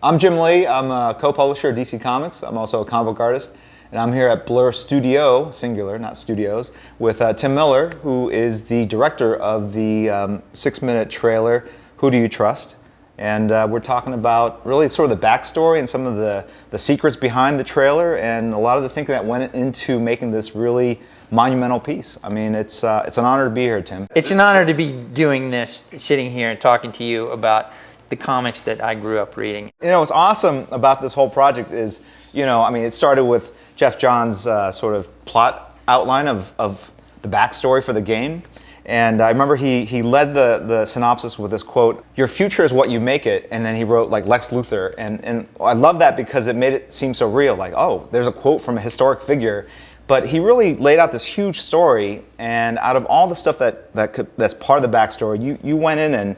I'm Jim Lee. I'm a co-publisher of DC Comics. I'm also a comic book artist. And I'm here at Blur Studio, singular, not studios, with Tim Miller, who is the director of the 6-minute trailer, Who Do You Trust? And we're talking about really sort of the backstory and some of the secrets behind the trailer and a lot of the thinking that went into making this really monumental piece. I mean, it's an honor to be here, Tim. It's an honor to be doing this, sitting here and talking to you about the comics that I grew up reading. You know, what's awesome about this whole project is, you know, I mean, it started with Jeff John's sort of plot outline of the backstory for the game. And I remember he led the synopsis with this quote, "Your future is what you make it," and then he wrote like Lex Luthor. And I love that because it made it seem so real, like, oh, there's a quote from a historic figure. But he really laid out this huge story, and out of all the stuff that's part of the backstory, you went in and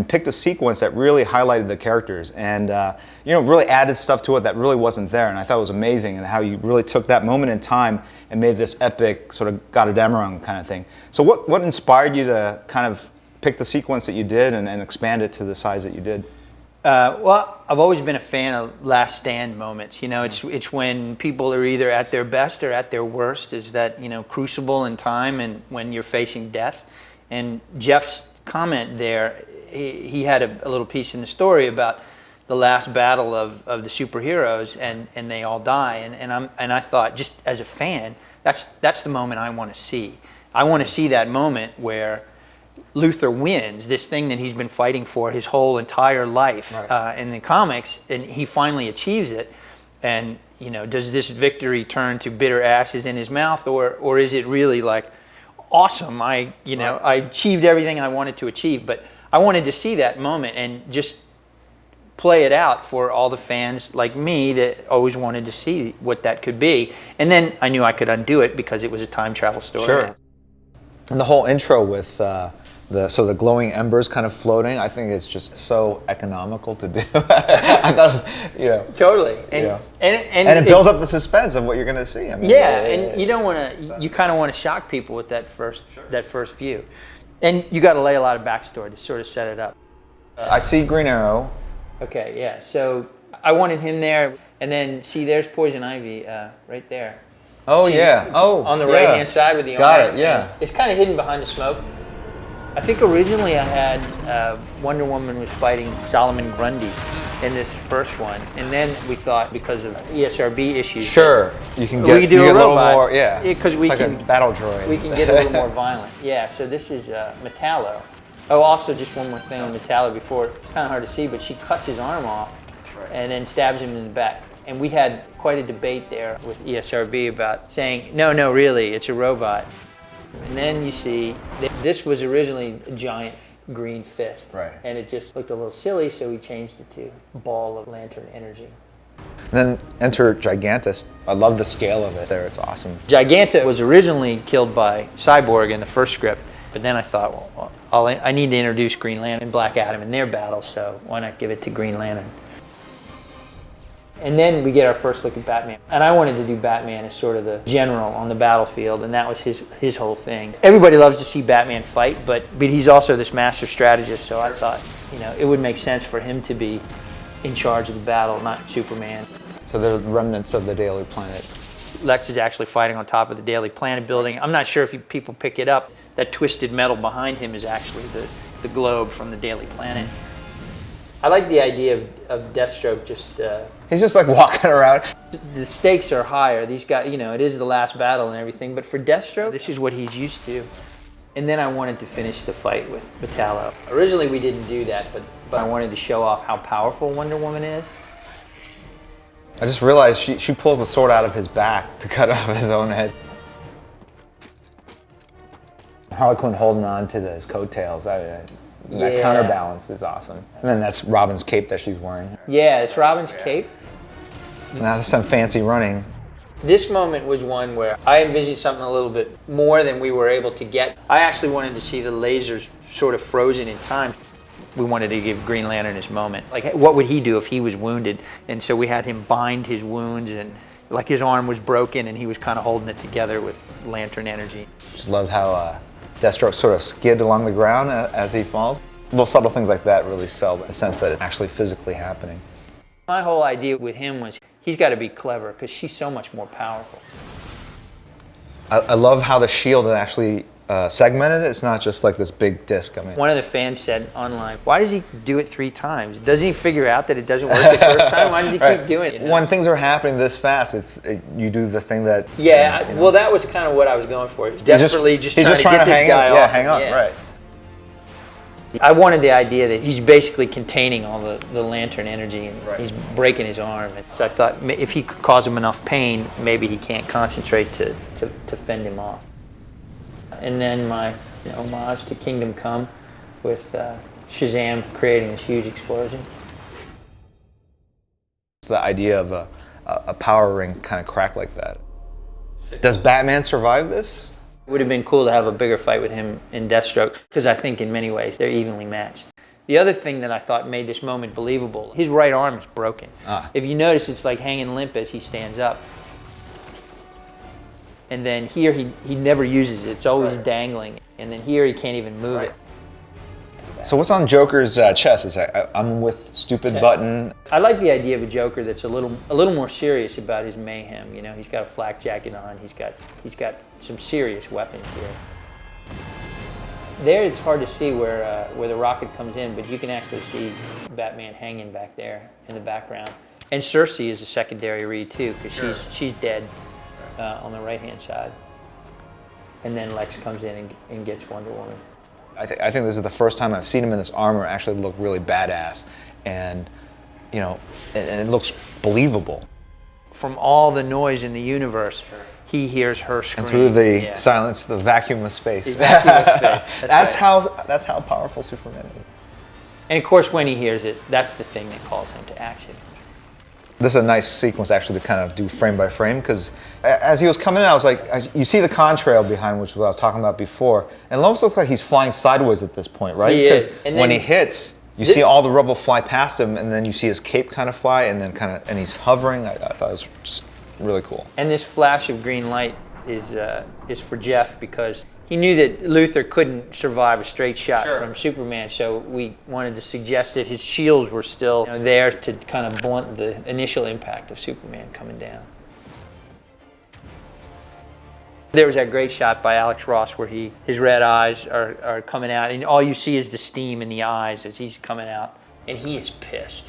picked a sequence that really highlighted the characters and you know, really added stuff to it that really wasn't there. And I thought it was amazing and how you really took that moment in time and made this epic sort of Gotterdammerung kind of thing. So what inspired you to kind of pick the sequence that you did and expand it to the size that you did? Well, I've always been a fan of last stand moments. You know, it's when people are either at their best or at their worst, is that, you know, crucible in time and when you're facing death. And Jeff's comment there, he had a little piece in the story about the last battle of the superheroes and they all die. And I thought, just as a fan, that's the moment I want to see. I want to see that moment where Luthor wins this thing that he's been fighting for his whole entire life, right, in the comics, and he finally achieves it. And, you know, does this victory turn to bitter ashes in his mouth, or is it really like, awesome, I achieved everything I wanted to achieve? But I wanted to see that moment and just play it out for all the fans like me that always wanted to see what that could be. And then I knew I could undo it because it was a time travel story. Sure. And the whole intro with the glowing embers kind of floating, I think it's just so economical to do. I thought it was, you know. Totally. And it builds up the suspense of what you're going to see. I mean, and you don't want to, you kind of want to shock people with that first view. And you got to lay a lot of backstory to sort of set it up. I see Green Arrow. Okay, yeah. So I wanted him there, and then see, there's Poison Ivy right there. Oh, yeah. Oh, on the right-hand side with the got arm. it, yeah. It's kind of hidden behind the smoke. I think originally I had Wonder Woman was fighting Solomon Grundy in this first one, and then we thought because of ESRB issues, sure, you can do a little more, yeah, because we like can a battle droid. We can get a little more violent, yeah. So this is Metallo. Oh, also just one more thing on Metallo before, it's kind of hard to see, but she cuts his arm off and then stabs him in the back. And we had quite a debate there with ESRB about saying, no, really, it's a robot. And then you see, this was originally a giant green fist. Right. And it just looked a little silly, so we changed it to a ball of lantern energy. And then enter Gigantis. I love the scale of it there, it's awesome. Gigantis was originally killed by Cyborg in the first script, but then I thought, well, I need to introduce Green Lantern and Black Adam in their battle, so why not give it to Green Lantern? And then we get our first look at Batman. And I wanted to do Batman as sort of the general on the battlefield, and that was his whole thing. Everybody loves to see Batman fight, but he's also this master strategist, so I thought, you know, it would make sense for him to be in charge of the battle, not Superman. So they're remnants of the Daily Planet. Lex is actually fighting on top of the Daily Planet building. I'm not sure if people pick it up. That twisted metal behind him is actually the globe from the Daily Planet. I like the idea of Deathstroke just... he's just like walking around. The stakes are higher. These guys, you know, it is the last battle and everything, but for Deathstroke, this is what he's used to. And then I wanted to finish the fight with Metallo. Originally we didn't do that, but I wanted to show off how powerful Wonder Woman is. I just realized she pulls the sword out of his back to cut off his own head. Harley Quinn holding on to his coattails. That counterbalance is awesome. And then that's Robin's cape that she's wearing. Yeah, it's Robin's cape. Now there's some fancy running. This moment was one where I envisioned something a little bit more than we were able to get. I actually wanted to see the lasers sort of frozen in time. We wanted to give Green Lantern his moment. Like, what would he do if he was wounded? And so we had him bind his wounds, and like his arm was broken and he was kind of holding it together with lantern energy. Just loved how Deathstroke sort of skid along the ground as he falls. Little subtle things like that really sell the sense that it's actually physically happening. My whole idea with him was he's got to be clever because she's so much more powerful. I love how the shield actually segmented it. It's not just like this big disc. I mean, one of the fans said online, why does he do it 3 times? Doesn't he figure out that it doesn't work the first time? Why does he keep doing it? When things are happening this fast, you do the thing that... Yeah, well, that was kind of what I was going for. He's desperately just trying to get this guy off. Yeah, hang on, right. I wanted the idea that he's basically containing all the lantern energy and he's breaking his arm. And so I thought if he could cause him enough pain, maybe he can't concentrate to fend him off. And then my homage to Kingdom Come with Shazam creating this huge explosion. The idea of a power ring kind of crack like that. Does Batman survive this? It would have been cool to have a bigger fight with him in Deathstroke, because I think in many ways they're evenly matched. The other thing that I thought made this moment believable, his right arm is broken. If you notice, it's like hanging limp as he stands up. And then here he never uses it, it's always dangling. And then here he can't even move it. So what's on Joker's chest? Is I'm with stupid button. I like the idea of a Joker that's a little more serious about his mayhem. You know, he's got a flak jacket on. He's got some serious weapons here. There, it's hard to see where the rocket comes in, but you can actually see Batman hanging back there in the background. And Cersei is a secondary read too, because she's dead on the right-hand side. And then Lex comes in and gets Wonder Woman. I think this is the first time I've seen him in this armor actually look really badass, and and it looks believable. From all the noise in the universe, he hears her scream. And through the silence, the vacuum of space. That's how powerful Superman is. And of course, when he hears it, that's the thing that calls him to action. This is a nice sequence actually to kind of do frame by frame, because as he was coming in, I was like, you see the contrail behind, which is what I was talking about before, and it almost looks like he's flying sideways at this point, right? He is. Because when he hits, you see all the rubble fly past him, and then you see his cape kind of fly, and then and he's hovering. I thought it was just really cool. And this flash of green light is for Jeff, because he knew that Luthor couldn't survive a straight shot from Superman, so we wanted to suggest that his shields were still there to kind of blunt the initial impact of Superman coming down. There was that great shot by Alex Ross where his red eyes are coming out, and all you see is the steam in the eyes as he's coming out, and he is pissed.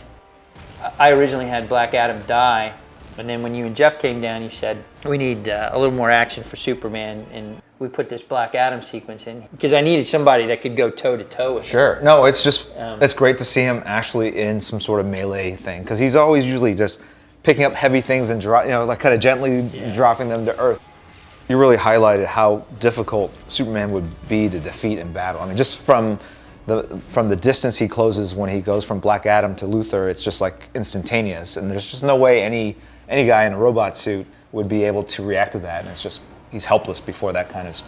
I originally had Black Adam die, and then when you and Jeff came down, you said, we need a little more action for Superman, and we put this Black Adam sequence in because I needed somebody that could go toe-to-toe with him. Sure. No, it's just, it's great to see him actually in some sort of melee thing, because he's always usually just picking up heavy things and like kind of gently dropping them to earth. You really highlighted how difficult Superman would be to defeat in battle. I mean, just from the distance he closes when he goes from Black Adam to Luthor, it's just like instantaneous, and there's just no way any guy in a robot suit would be able to react to that, and it's just he's helpless before that kind of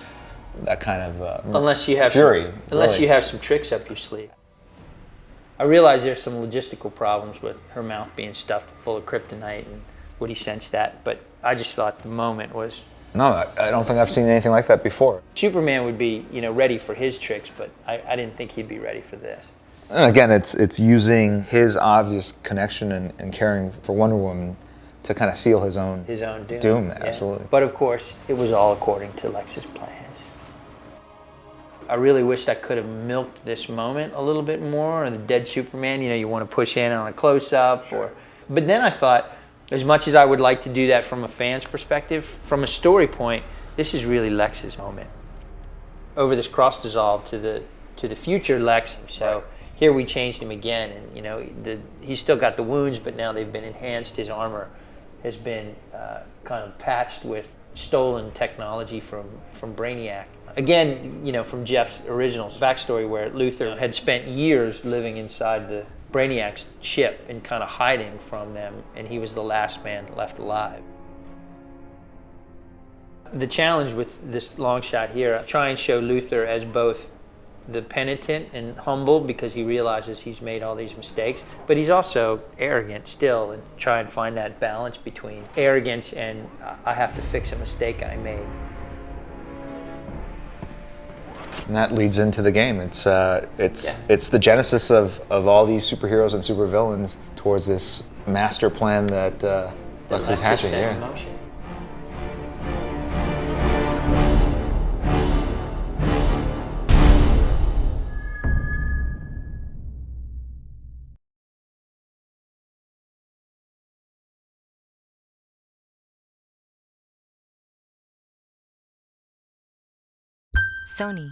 unless you have fury. Unless you have some tricks up your sleeve. I realize there's some logistical problems with her mouth being stuffed full of kryptonite, and Woody sensed that, but I just thought the moment was. No, I don't think I've seen anything like that before. Superman would be, ready for his tricks, but I didn't think he'd be ready for this. And again, it's using his obvious connection and caring for Wonder Woman to kind of seal his own doom. Absolutely. But of course, it was all according to Lex's plans. I really wished I could have milked this moment a little bit more, or the dead Superman, you want to push in on a close-up. But then I thought, as much as I would like to do that from a fan's perspective, from a story point, this is really Lex's moment. Over this cross-dissolve to the future Lex, so here we changed him again, and he's still got the wounds, but now they've been enhanced. His armor has been kind of patched with stolen technology from Brainiac. Again, from Jeff's original backstory, where Luthor had spent years living inside the Brainiac's ship and kind of hiding from them, and he was the last man left alive. The challenge with this long shot here, try and show Luthor as both the penitent and humble because he realizes he's made all these mistakes, but he's also arrogant still, and try and find that balance between arrogance and I have to fix a mistake I made. And that leads into the game. It's the genesis of all these superheroes and supervillains towards this master plan that lets us happen. Set in Yeah. motion. Sony.